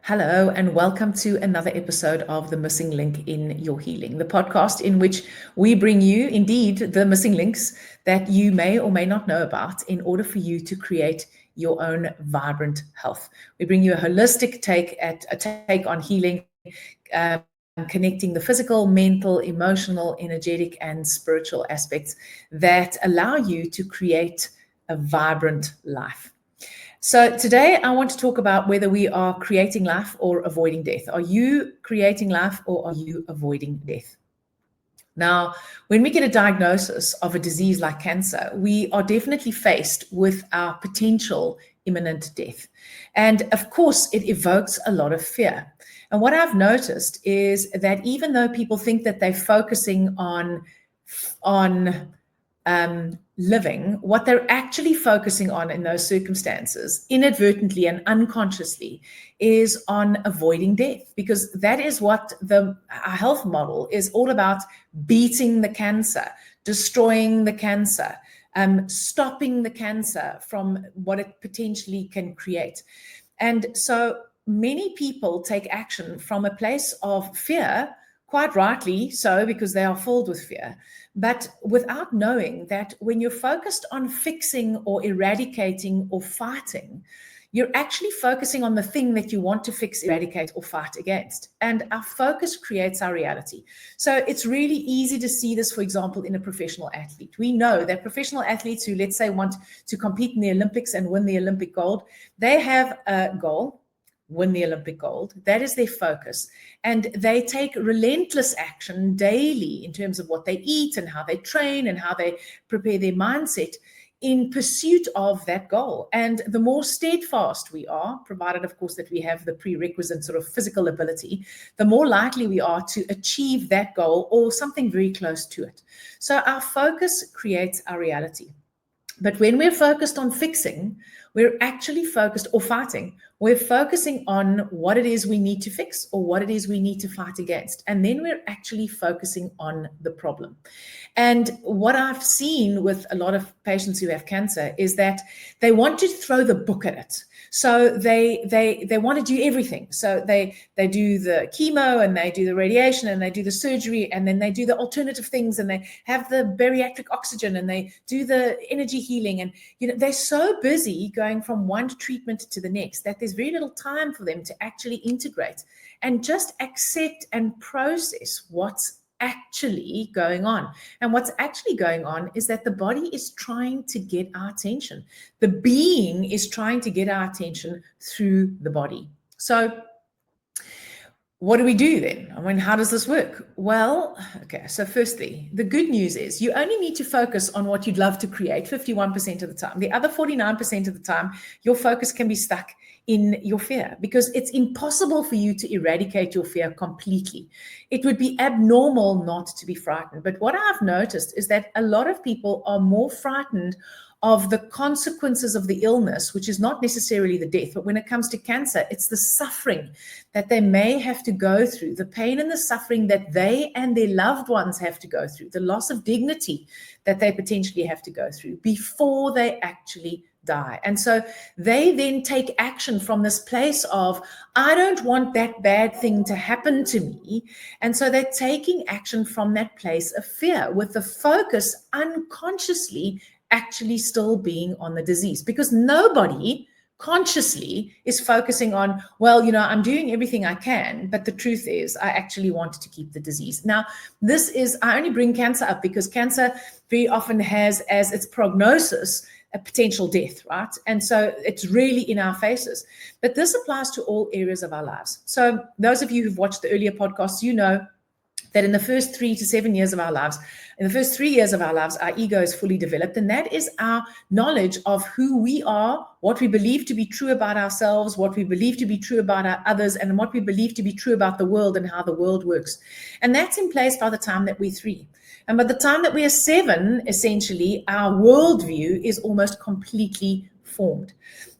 Hello, and welcome to another episode of The Missing Link in Your Healing, the podcast in which we bring you, indeed, the missing links that you may or may not know about in order for you to create your own vibrant health. We bring you a holistic take on healing, connecting the physical, mental, emotional, energetic, and spiritual aspects that allow you to create a vibrant life. So today I want to talk about whether we are creating life or avoiding death. Are you creating life or are you avoiding death? Now, when we get a diagnosis of a disease like cancer, we are definitely faced with our potential imminent death. And of course, it evokes a lot of fear. And what I've noticed is that even though people think that they're focusing on living, what they're actually focusing on in those circumstances, inadvertently and unconsciously, is on avoiding death, because that is what our health model is all about: beating the cancer, destroying the cancer, stopping the cancer from what it potentially can create. And so many people take action from a place of fear, quite rightly so, because they are filled with fear, but without knowing that when you're focused on fixing or eradicating or fighting, you're actually focusing on the thing that you want to fix, eradicate, or fight against. And our focus creates our reality. So it's really easy to see this, for example, in a professional athlete. We know that professional athletes who, let's say, want to compete in the Olympics and win the Olympic gold, they have a goal: win the Olympic gold. That is their focus. And they take relentless action daily in terms of what they eat and how they train and how they prepare their mindset in pursuit of that goal. And the more steadfast we are, provided, of course, that we have the prerequisite sort of physical ability, the more likely we are to achieve that goal or something very close to it. So our focus creates our reality. But when we're focused on fixing, we're actually focused, or fighting, we're focusing on what it is we need to fix or what it is we need to fight against. And then we're actually focusing on the problem. And what I've seen with a lot of patients who have cancer is that they want to throw the book at it. So they want to do everything. So they do the chemo and they do the radiation and they do the surgery and then they do the alternative things and they have the bariatric oxygen and they do the energy healing. And they're so busy going from one treatment to the next that there's very little time for them to actually integrate and just accept and process what's actually going on. And what's actually going on is that the body is trying to get our attention. The being is trying to get our attention through the body. So what do we do then? I mean, how does this work? Well, okay, so firstly, the good news is you only need to focus on what you'd love to create 51% of the time. The other 49% of the time, your focus can be stuck in your fear, because it's impossible for you to eradicate your fear completely. It would be abnormal not to be frightened. But what I've noticed is that a lot of people are more frightened of the consequences of the illness, which is not necessarily the death, but when it comes to cancer, it's the suffering that they may have to go through, the pain and the suffering that they and their loved ones have to go through, the loss of dignity that they potentially have to go through before they actually die. And so they then take action from this place of, I don't want that bad thing to happen to me. And so they're taking action from that place of fear, with the focus unconsciously actually still being on the disease, because nobody consciously is focusing on, well, I'm doing everything I can, but the truth is I actually want to keep the disease. Now, I only bring cancer up because cancer very often has as its prognosis a potential death, right? And so it's really in our faces. But this applies to all areas of our lives. So those of you who've watched the earlier podcasts, you know that in the first 3 to 7 years of our lives, in the first 3 years of our lives, our ego is fully developed. And that is our knowledge of who we are, what we believe to be true about ourselves, what we believe to be true about our others, and what we believe to be true about the world and how the world works. And that's in place by the time that we're 3. And by the time that we are 7, essentially, our worldview is almost completely formed.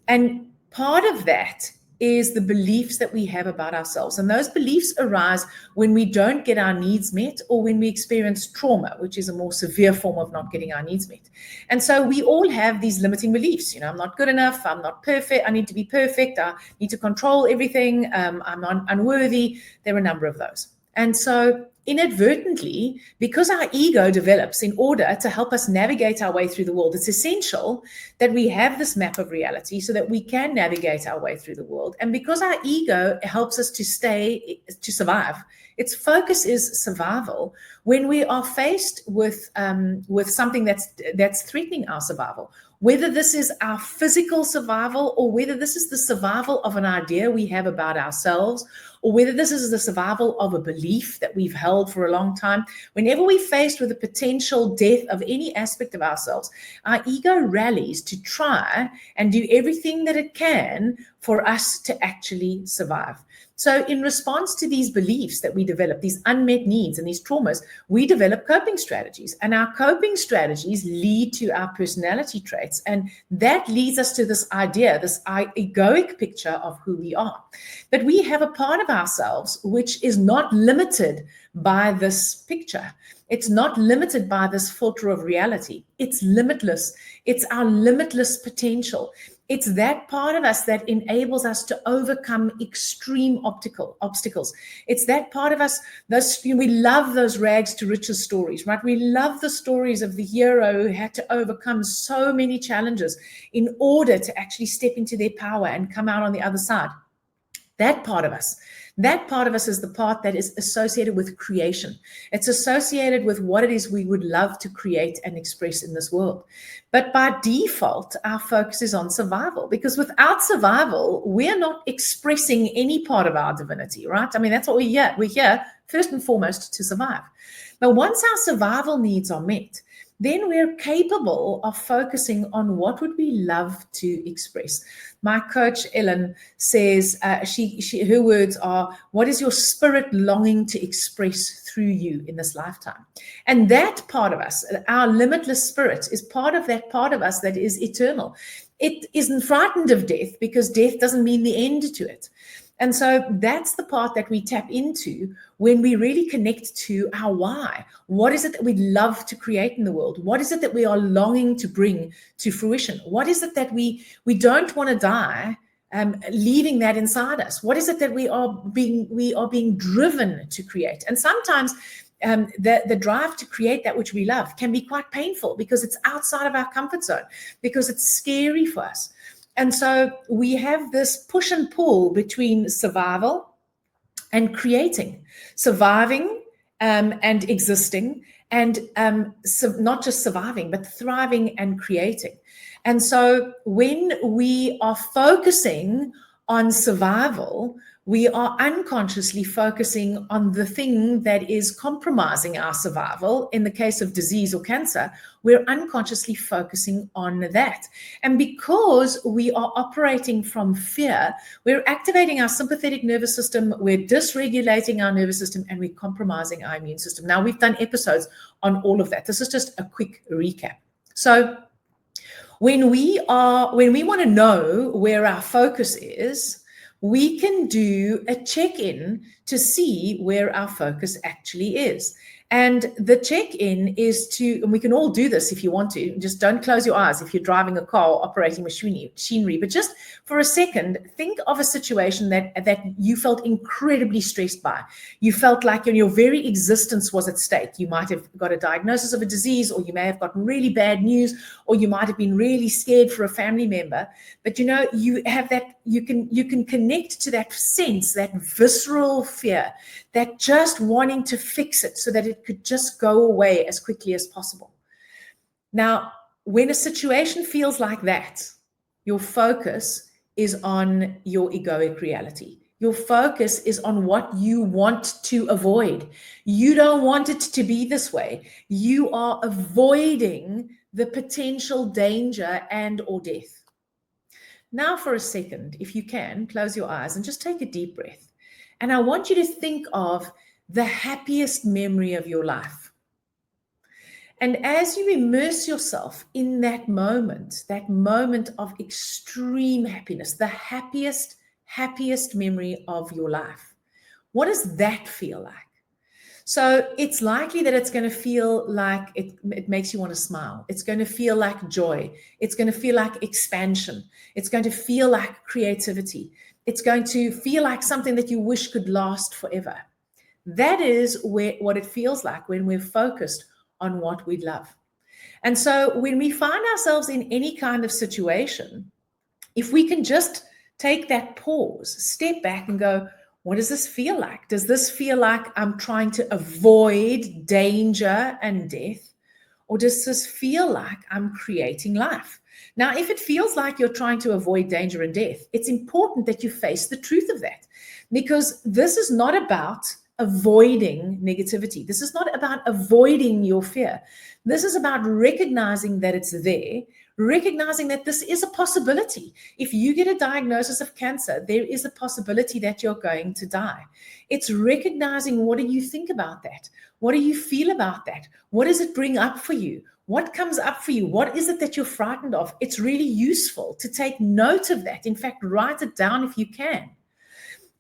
And part of that is the beliefs that we have about ourselves. And those beliefs arise when we don't get our needs met or when we experience trauma, which is a more severe form of not getting our needs met. And so we all have these limiting beliefs. I'm not good enough. I'm not perfect. I need to be perfect. I need to control everything. I'm not unworthy. There are a number of those. And so inadvertently, because our ego develops in order to help us navigate our way through the world, it's essential that we have this map of reality so that we can navigate our way through the world. And because our ego helps us to survive, its focus is survival. When we are faced with something that's threatening our survival, whether this is our physical survival or whether this is the survival of an idea we have about ourselves, or whether this is the survival of a belief that we've held for a long time, whenever we're faced with the potential death of any aspect of ourselves, our ego rallies to try and do everything that it can for us to actually survive. So in response to these beliefs that we develop, these unmet needs and these traumas, we develop coping strategies. And our coping strategies lead to our personality traits. And that leads us to this idea, this egoic picture of who we are. But we have a part of ourselves which is not limited by this picture. It's not limited by this filter of reality. It's limitless. It's our limitless potential. It's that part of us that enables us to overcome extreme obstacles. It's that part of us, we love those rags to riches stories, right? We love the stories of the hero who had to overcome so many challenges in order to actually step into their power and come out on the other side. That part of us is the part that is associated with creation. It's associated with what it is we would love to create and express in this world. But by default, our focus is on survival, because without survival, we're not expressing any part of our divinity, right? I mean, that's what we're here. We're here first and foremost to survive. But once our survival needs are met, then we're capable of focusing on what would we love to express. My coach, Ellen, says, her words are, what is your spirit longing to express through you in this lifetime? And that part of us, our limitless spirit, is part of that part of us that is eternal. It isn't frightened of death because death doesn't mean the end to it. And so that's the part that we tap into when we really connect to our why. What is it that we'd love to create in the world? What is it that we are longing to bring to fruition? What is it that we don't want to die, leaving that inside us? What is it that we are being driven to create? And sometimes the drive to create that which we love can be quite painful because it's outside of our comfort zone, because it's scary for us. And so we have this push and pull between survival and creating, surviving and existing, and not just surviving, but thriving and creating. And so when we are focusing on survival, we are unconsciously focusing on the thing that is compromising our survival. In the case of disease or cancer, we're unconsciously focusing on that. And because we are operating from fear, we're activating our sympathetic nervous system, we're dysregulating our nervous system, and we're compromising our immune system. Now, we've done episodes on all of that. This is just a quick recap. So when we want to know where our focus is, we can do a check-in to see where our focus actually is. And the check-in is and we can all do this if you want to, just don't close your eyes if you're driving a car or operating machinery, but just for a second, think of a situation that you felt incredibly stressed by. You felt like your very existence was at stake. You might have got a diagnosis of a disease, or you may have gotten really bad news, or you might have been really scared for a family member. But you have that, you can connect to that sense, that visceral fear, that just wanting to fix it so that it could just go away as quickly as possible. Now, when a situation feels like that, your focus is on your egoic reality. Your focus is on what you want to avoid. You don't want it to be this way. You are avoiding the potential danger and or death. Now, for a second, if you can, close your eyes and just take a deep breath. And I want you to think of the happiest memory of your life. And as you immerse yourself in that moment of extreme happiness, the happiest happiest memory of your life? What does that feel like? So it's likely that it's going to feel like it makes you want to smile. It's going to feel like joy. It's going to feel like expansion. It's going to feel like creativity. It's going to feel like something that you wish could last forever. That is what it feels like when we're focused on what we love. And so when we find ourselves in any kind of situation, if we can just take that pause, step back and go, what does this feel like? Does this feel like I'm trying to avoid danger and death? Or does this feel like I'm creating life? Now, if it feels like you're trying to avoid danger and death, it's important that you face the truth of that, because this is not about avoiding negativity. This is not about avoiding your fear. This is about recognizing that it's there, recognizing that this is a possibility. If you get a diagnosis of cancer, there is a possibility that you're going to die. It's recognizing, what do you think about that? What do you feel about that? What does it bring up for you? What comes up for you? What is it that you're frightened of? It's really useful to take note of that. In fact, write it down if you can.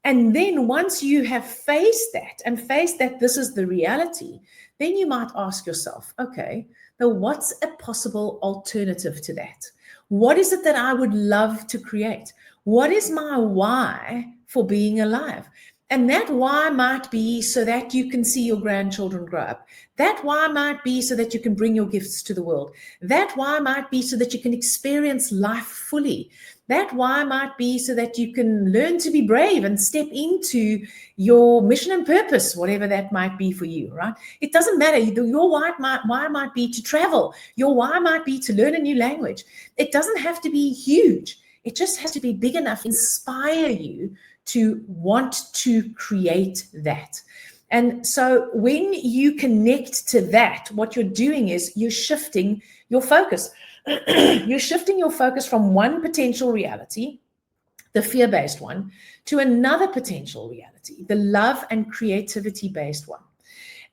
And then once you have faced that this is the reality, then you might ask yourself, okay, now what's a possible alternative to that? What is it that I would love to create? What is my why for being alive? And that why might be so that you can see your grandchildren grow up. That why might be so that you can bring your gifts to the world. That why might be so that you can experience life fully. That why might be so that you can learn to be brave and step into your mission and purpose, whatever that might be for you, right? It doesn't matter. Your why might be to travel. Your why might be to learn a new language. It doesn't have to be huge. It just has to be big enough to inspire you to want to create that. And so when you connect to that, what you're doing is you're shifting your focus. You're shifting your focus from one potential reality, the fear-based one, to another potential reality, the love and creativity-based one.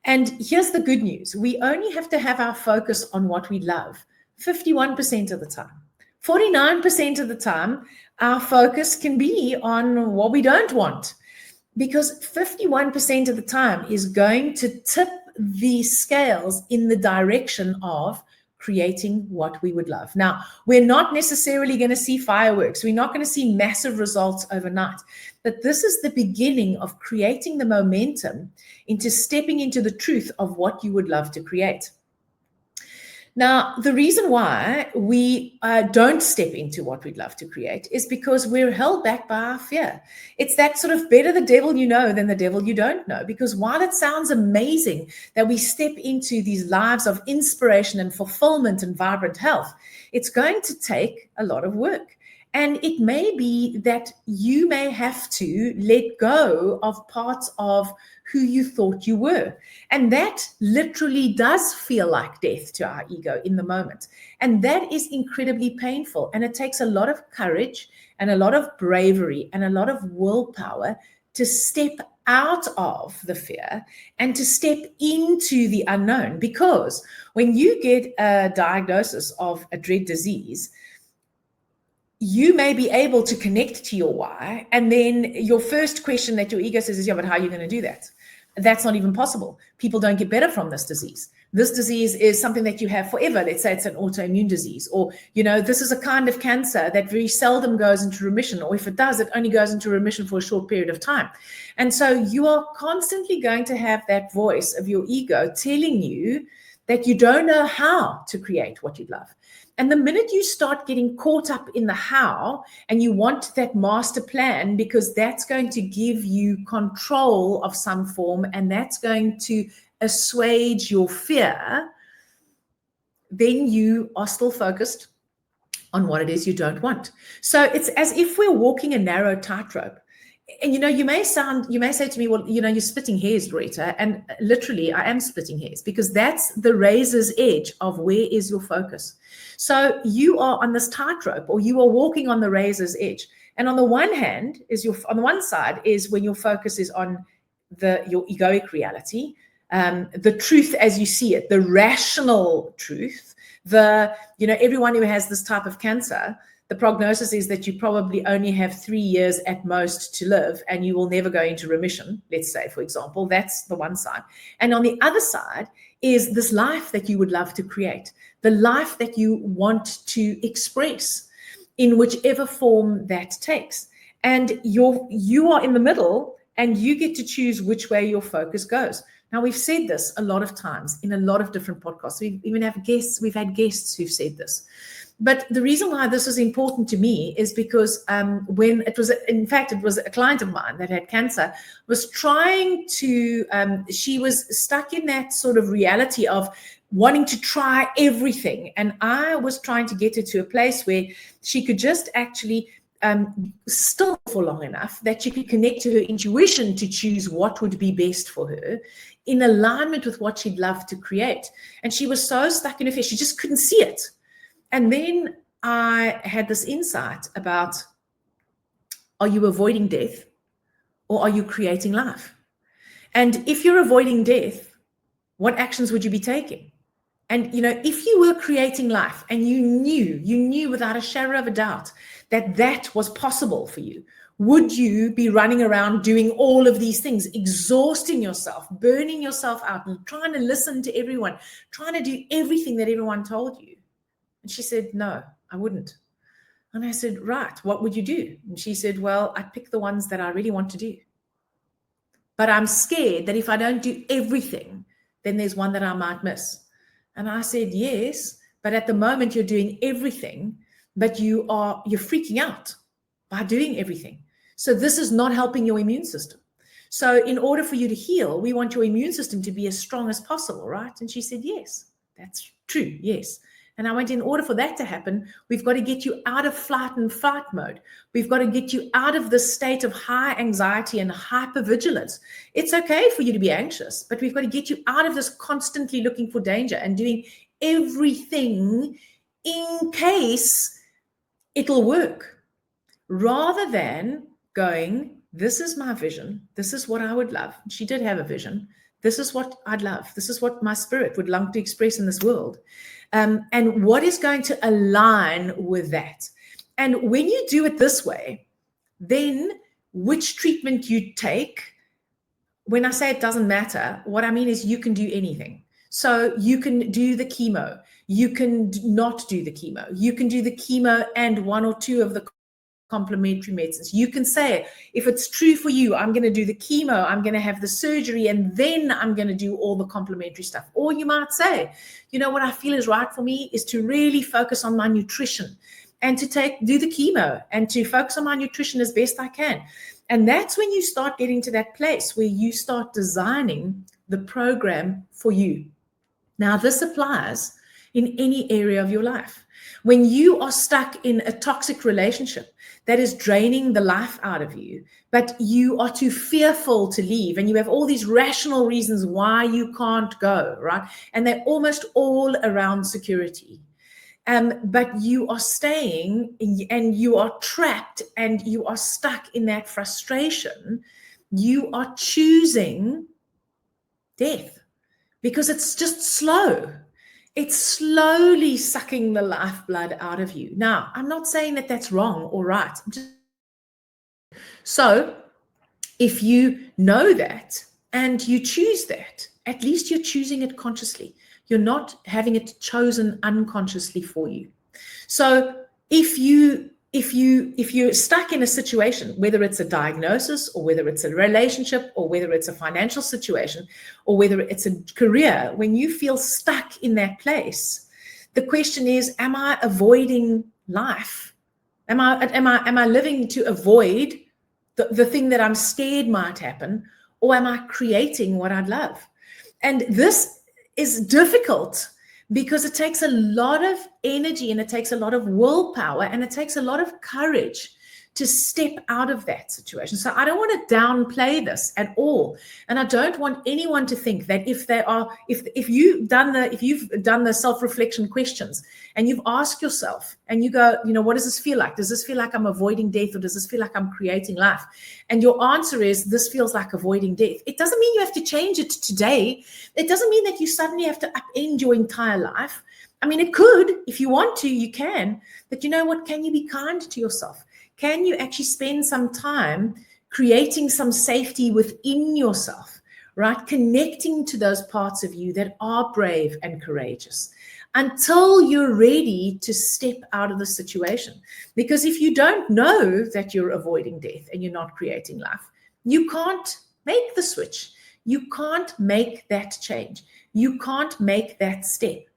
And here's the good news. We only have to have our focus on what we love 51% of the time. 49% of the time, our focus can be on what we don't want, because 51% of the time is going to tip the scales in the direction of creating what we would love. Now, we're not necessarily going to see fireworks. We're not going to see massive results overnight. But this is the beginning of creating the momentum into stepping into the truth of what you would love to create. Now, the reason why we don't step into what we'd love to create is because we're held back by our fear. It's that sort of better the devil you know than the devil you don't know. Because while it sounds amazing that we step into these lives of inspiration and fulfillment and vibrant health, it's going to take a lot of work. And it may be that you may have to let go of parts of who you thought you were. And that literally does feel like death to our ego in the moment. And that is incredibly painful. And it takes a lot of courage and a lot of bravery and a lot of willpower to step out of the fear and to step into the unknown. Because when you get a diagnosis of a dread disease, you may be able to connect to your why. And then your first question that your ego says is, yeah, but how are you going to do that? That's not even possible. People don't get better from this disease. This disease is something that you have forever. Let's say it's an autoimmune disease, or, this is a kind of cancer that very seldom goes into remission. Or if it does, it only goes into remission for a short period of time. And so you are constantly going to have that voice of your ego telling you that you don't know how to create what you love. And the minute you start getting caught up in the how, and you want that master plan because that's going to give you control of some form and that's going to assuage your fear, then you are still focused on what it is you don't want. So it's as if we're walking a narrow tightrope. And you may say to me, well, you're splitting hairs, Loretta. And literally, I am splitting hairs, because that's the razor's edge of where is your focus. So you are on this tightrope, or you are walking on the razor's edge. And on the one hand on the one side is when your focus is on your egoic reality, the truth as you see it, the rational truth, everyone who has this type of cancer, the prognosis is that you probably only have 3 years at most to live, and you will never go into remission, let's say, for example. That's the one side. And on the other side is this life that you would love to create, the life that you want to express in whichever form that takes. And you are in the middle, and you get to choose which way your focus goes. Now, we've said this a lot of times in a lot of different podcasts. We've had guests who've said this. But the reason why this is important to me is because when it was a client of mine that had cancer, was trying to, she was stuck in that sort of reality of wanting to try everything. And I was trying to get her to a place where she could just actually still for long enough that she could connect to her intuition to choose what would be best for her in alignment with what she'd love to create. And she was so stuck in her fear, she just couldn't see it. And then I had this insight about, are you avoiding death or are you creating life? And if you're avoiding death, what actions would you be taking? And, if you were creating life and you knew without a shadow of a doubt that that was possible for you, would you be running around doing all of these things, exhausting yourself, burning yourself out, and trying to listen to everyone, trying to do everything that everyone told you? And she said, no, I wouldn't. And I said, right, what would you do? And she said, well, I'd pick the ones that I really want to do. But I'm scared that if I don't do everything, then there's one that I might miss. And I said, yes, but at the moment you're doing everything, but you're freaking out by doing everything. So this is not helping your immune system. So in order for you to heal, we want your immune system to be as strong as possible, right? And she said, yes, that's true, yes. And I went, in order for that to happen, we've got to get you out of flight and fight mode. We've got to get you out of this state of high anxiety and hypervigilance. It's okay for you to be anxious, but we've got to get you out of this constantly looking for danger and doing everything in case it'll work, rather than going, this is my vision. This is what I would love. She did have a vision. This is what I'd love. This is what my spirit would long to express in this world. And what is going to align with that? And when you do it this way, then which treatment you take, when I say it doesn't matter, what I mean is you can do anything. So you can do the chemo. You can not do the chemo. You can do the chemo and one or two of the complementary medicines. You can say, if it's true for you, I'm going to do the chemo, I'm going to have the surgery, and then I'm going to do all the complementary stuff. Or you might say, what I feel is right for me is to really focus on my nutrition and to do the chemo and to focus on my nutrition as best I can. And that's when you start getting to that place where you start designing the program for you. Now, this applies in any area of your life. When you are stuck in a toxic relationship that is draining the life out of you, but you are too fearful to leave, and you have all these rational reasons why you can't go, right? And they're almost all around security. But you are staying and you are trapped and you are stuck in that frustration. You are choosing death because it's just slow. It's slowly sucking the lifeblood out of you. Now, I'm not saying that that's wrong or right. So if you know that and you choose that, at least you're choosing it consciously. You're not having it chosen unconsciously for you. So if you're stuck in a situation, whether it's a diagnosis or whether it's a relationship or whether it's a financial situation or whether it's a career, when you feel stuck in that place, the question is, am I avoiding life? Am I living to avoid the thing that I'm scared might happen, or am I creating what I'd love? And this is difficult because it takes a lot of energy and it takes a lot of willpower and it takes a lot of courage to step out of that situation. So I don't want to downplay this at all. And I don't want anyone to think that if you've done the self-reflection questions and you've asked yourself and you go, what does this feel like? Does this feel like I'm avoiding death, or does this feel like I'm creating life? And your answer is, this feels like avoiding death. It doesn't mean you have to change it today. It doesn't mean that you suddenly have to upend your entire life. I mean, it could, if you want to, you can. But you know what? Can you be kind to yourself? Can you actually spend some time creating some safety within yourself, right? Connecting to those parts of you that are brave and courageous until you're ready to step out of the situation. Because if you don't know that you're avoiding death and you're not creating life, you can't make the switch. You can't make that change. You can't make that step.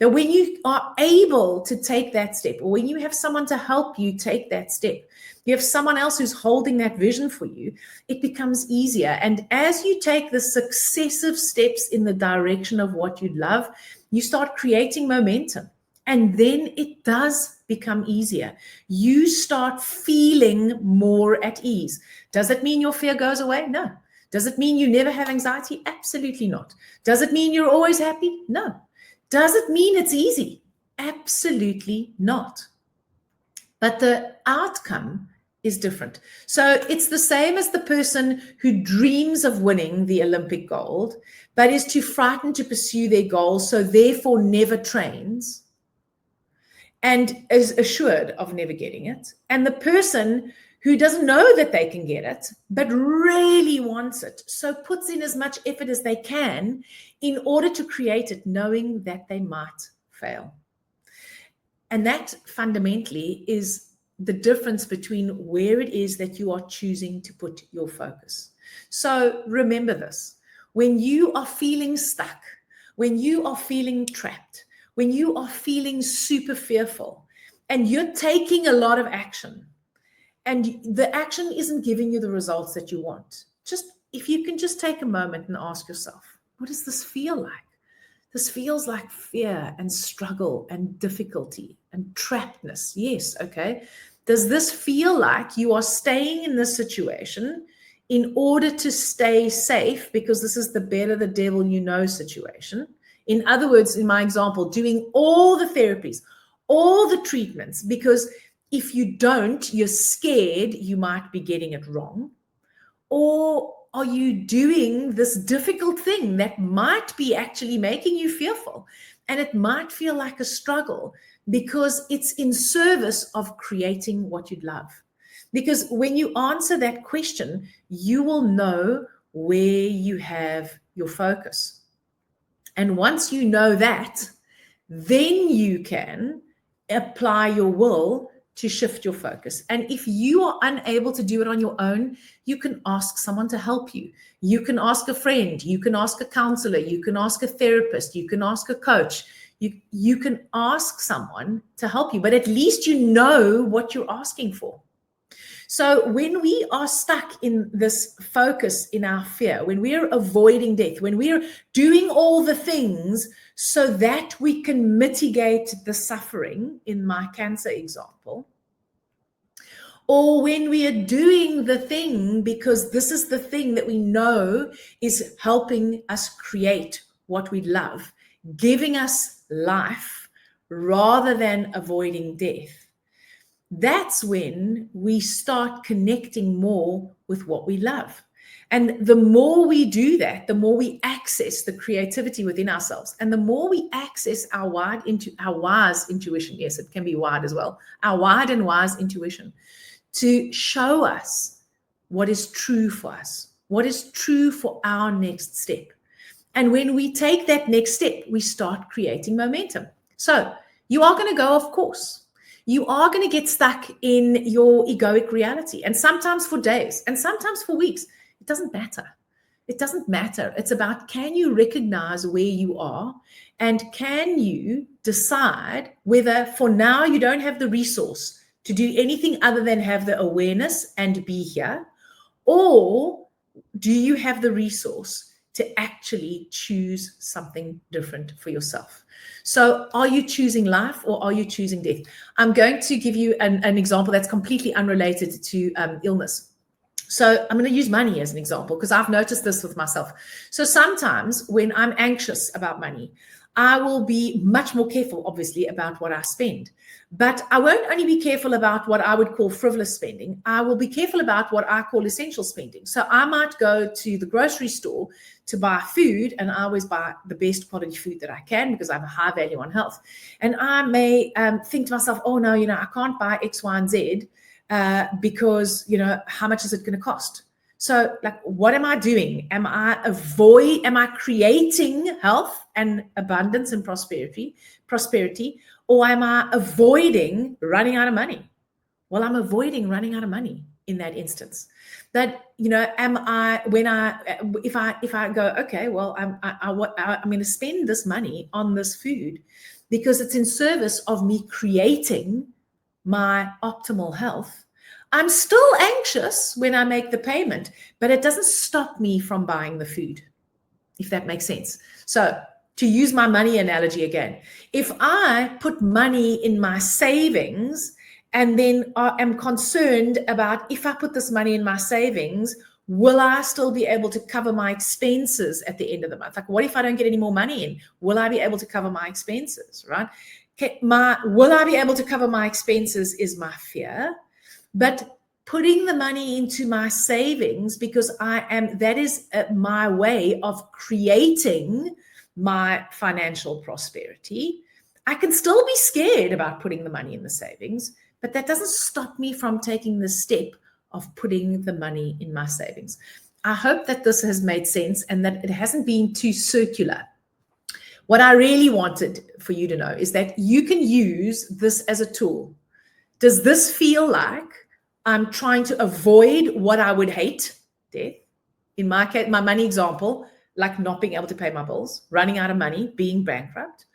Now, when you are able to take that step, or when you have someone to help you take that step, you have someone else who's holding that vision for you, it becomes easier. And as you take the successive steps in the direction of what you love, you start creating momentum. And then it does become easier. You start feeling more at ease. Does it mean your fear goes away? No. Does it mean you never have anxiety? Absolutely not. Does it mean you're always happy? No. Does it mean it's easy? Absolutely not. But the outcome is different. So it's the same as the person who dreams of winning the Olympic gold, but is too frightened to pursue their goals, so therefore never trains and is assured of never getting it. And the person who doesn't know that they can get it, but really wants it, so puts in as much effort as they can in order to create it, knowing that they might fail. And that fundamentally is the difference between where it is that you are choosing to put your focus. So remember this: when you are feeling stuck, when you are feeling trapped, when you are feeling super fearful, and you're taking a lot of action, and the action isn't giving you the results that you want, just if you can just take a moment and ask yourself, what does this feel like? This feels like fear and struggle and difficulty and trappedness. Yes, okay. Does this feel like you are staying in this situation in order to stay safe, because this is the better the devil you know situation? In other words, in my example, doing all the therapies, all the treatments, because if you don't, you're scared you might be getting it wrong. Or are you doing this difficult thing that might be actually making you fearful? And it might feel like a struggle because it's in service of creating what you'd love. Because when you answer that question, you will know where you have your focus. And once you know that, then you can apply your will to shift your focus. And if you are unable to do it on your own, you can ask someone to help you. You can ask a friend, you can ask a counselor, you can ask a therapist, you can ask a coach. You can ask someone to help you, but at least you know what you're asking for. So when we are stuck in this focus in our fear, when we're avoiding death, when we're doing all the things so that we can mitigate the suffering, in my cancer example, or when we are doing the thing because this is the thing that we know is helping us create what we love, giving us life rather than avoiding death, that's when we start connecting more with what we love. And the more we do that, the more we access the creativity within ourselves. And the more we access our wise intuition, yes, it can be wide as well, our wide and wise intuition, to show us what is true for us, what is true for our next step. And when we take that next step, we start creating momentum. So you are going to go, of course. You are going to get stuck in your egoic reality, and sometimes for days and sometimes for weeks. It doesn't matter. It doesn't matter. It's about, can you recognize where you are, and can you decide whether for now you don't have the resource to do anything other than have the awareness and be here, or do you have the resource to actually choose something different for yourself? So are you choosing life or are you choosing death? I'm going to give you an example that's completely unrelated to illness. So I'm going to use money as an example because I've noticed this with myself. So sometimes when I'm anxious about money, I will be much more careful, obviously, about what I spend. But I won't only be careful about what I would call frivolous spending. I will be careful about what I call essential spending. So I might go to the grocery store to buy food, and I always buy the best quality food that I can because I have a high value on health. And I may think to myself, oh no, I can't buy X, Y, and Z because, how much is it going to cost? So, like, what am I doing? Am I creating health and abundance and prosperity, or am I avoiding running out of money? Well, I'm avoiding running out of money in that instance. That, if I go, okay, well, I'm going to spend this money on this food because it's in service of me creating my optimal health. I'm still anxious when I make the payment, but it doesn't stop me from buying the food, if that makes sense. So to use my money analogy again, if I put money in my savings and then am concerned about, if I put this money in my savings, will I still be able to cover my expenses at the end of the month? Like, what if I don't get any more money in? Will I be able to cover my expenses, right? Will I be able to cover my expenses is my fear. But putting the money into my savings, because that is my way of creating my financial prosperity. I can still be scared about putting the money in the savings, but that doesn't stop me from taking the step of putting the money in my savings. I hope that this has made sense and that it hasn't been too circular. What I really wanted for you to know is that you can use this as a tool. Does this feel like I'm trying to avoid what I would hate, death? In my case, my money example, like not being able to pay my bills, running out of money, being bankrupt.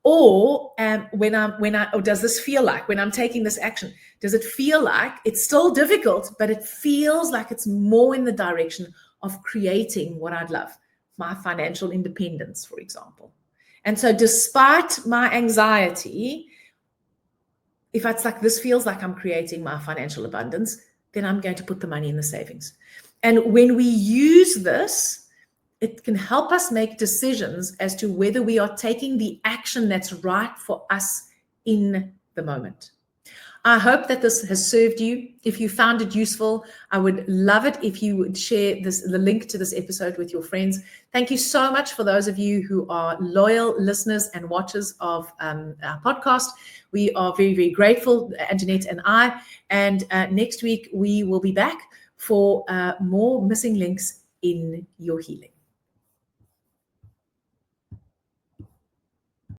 Or or does this feel like, when I'm taking this action, does it feel like it's still difficult, but it feels like it's more in the direction of creating what I'd love, my financial independence, for example. And so despite my anxiety, if it's like, this feels like I'm creating my financial abundance, then I'm going to put the money in the savings. And when we use this, it can help us make decisions as to whether we are taking the action that's right for us in the moment. I hope that this has served you. If you found it useful, I would love it if you would share the link to this episode with your friends. Thank you so much for those of you who are loyal listeners and watchers of our podcast. We are very, very grateful, Antoinette and I. And next week, we will be back for more missing links in your healing.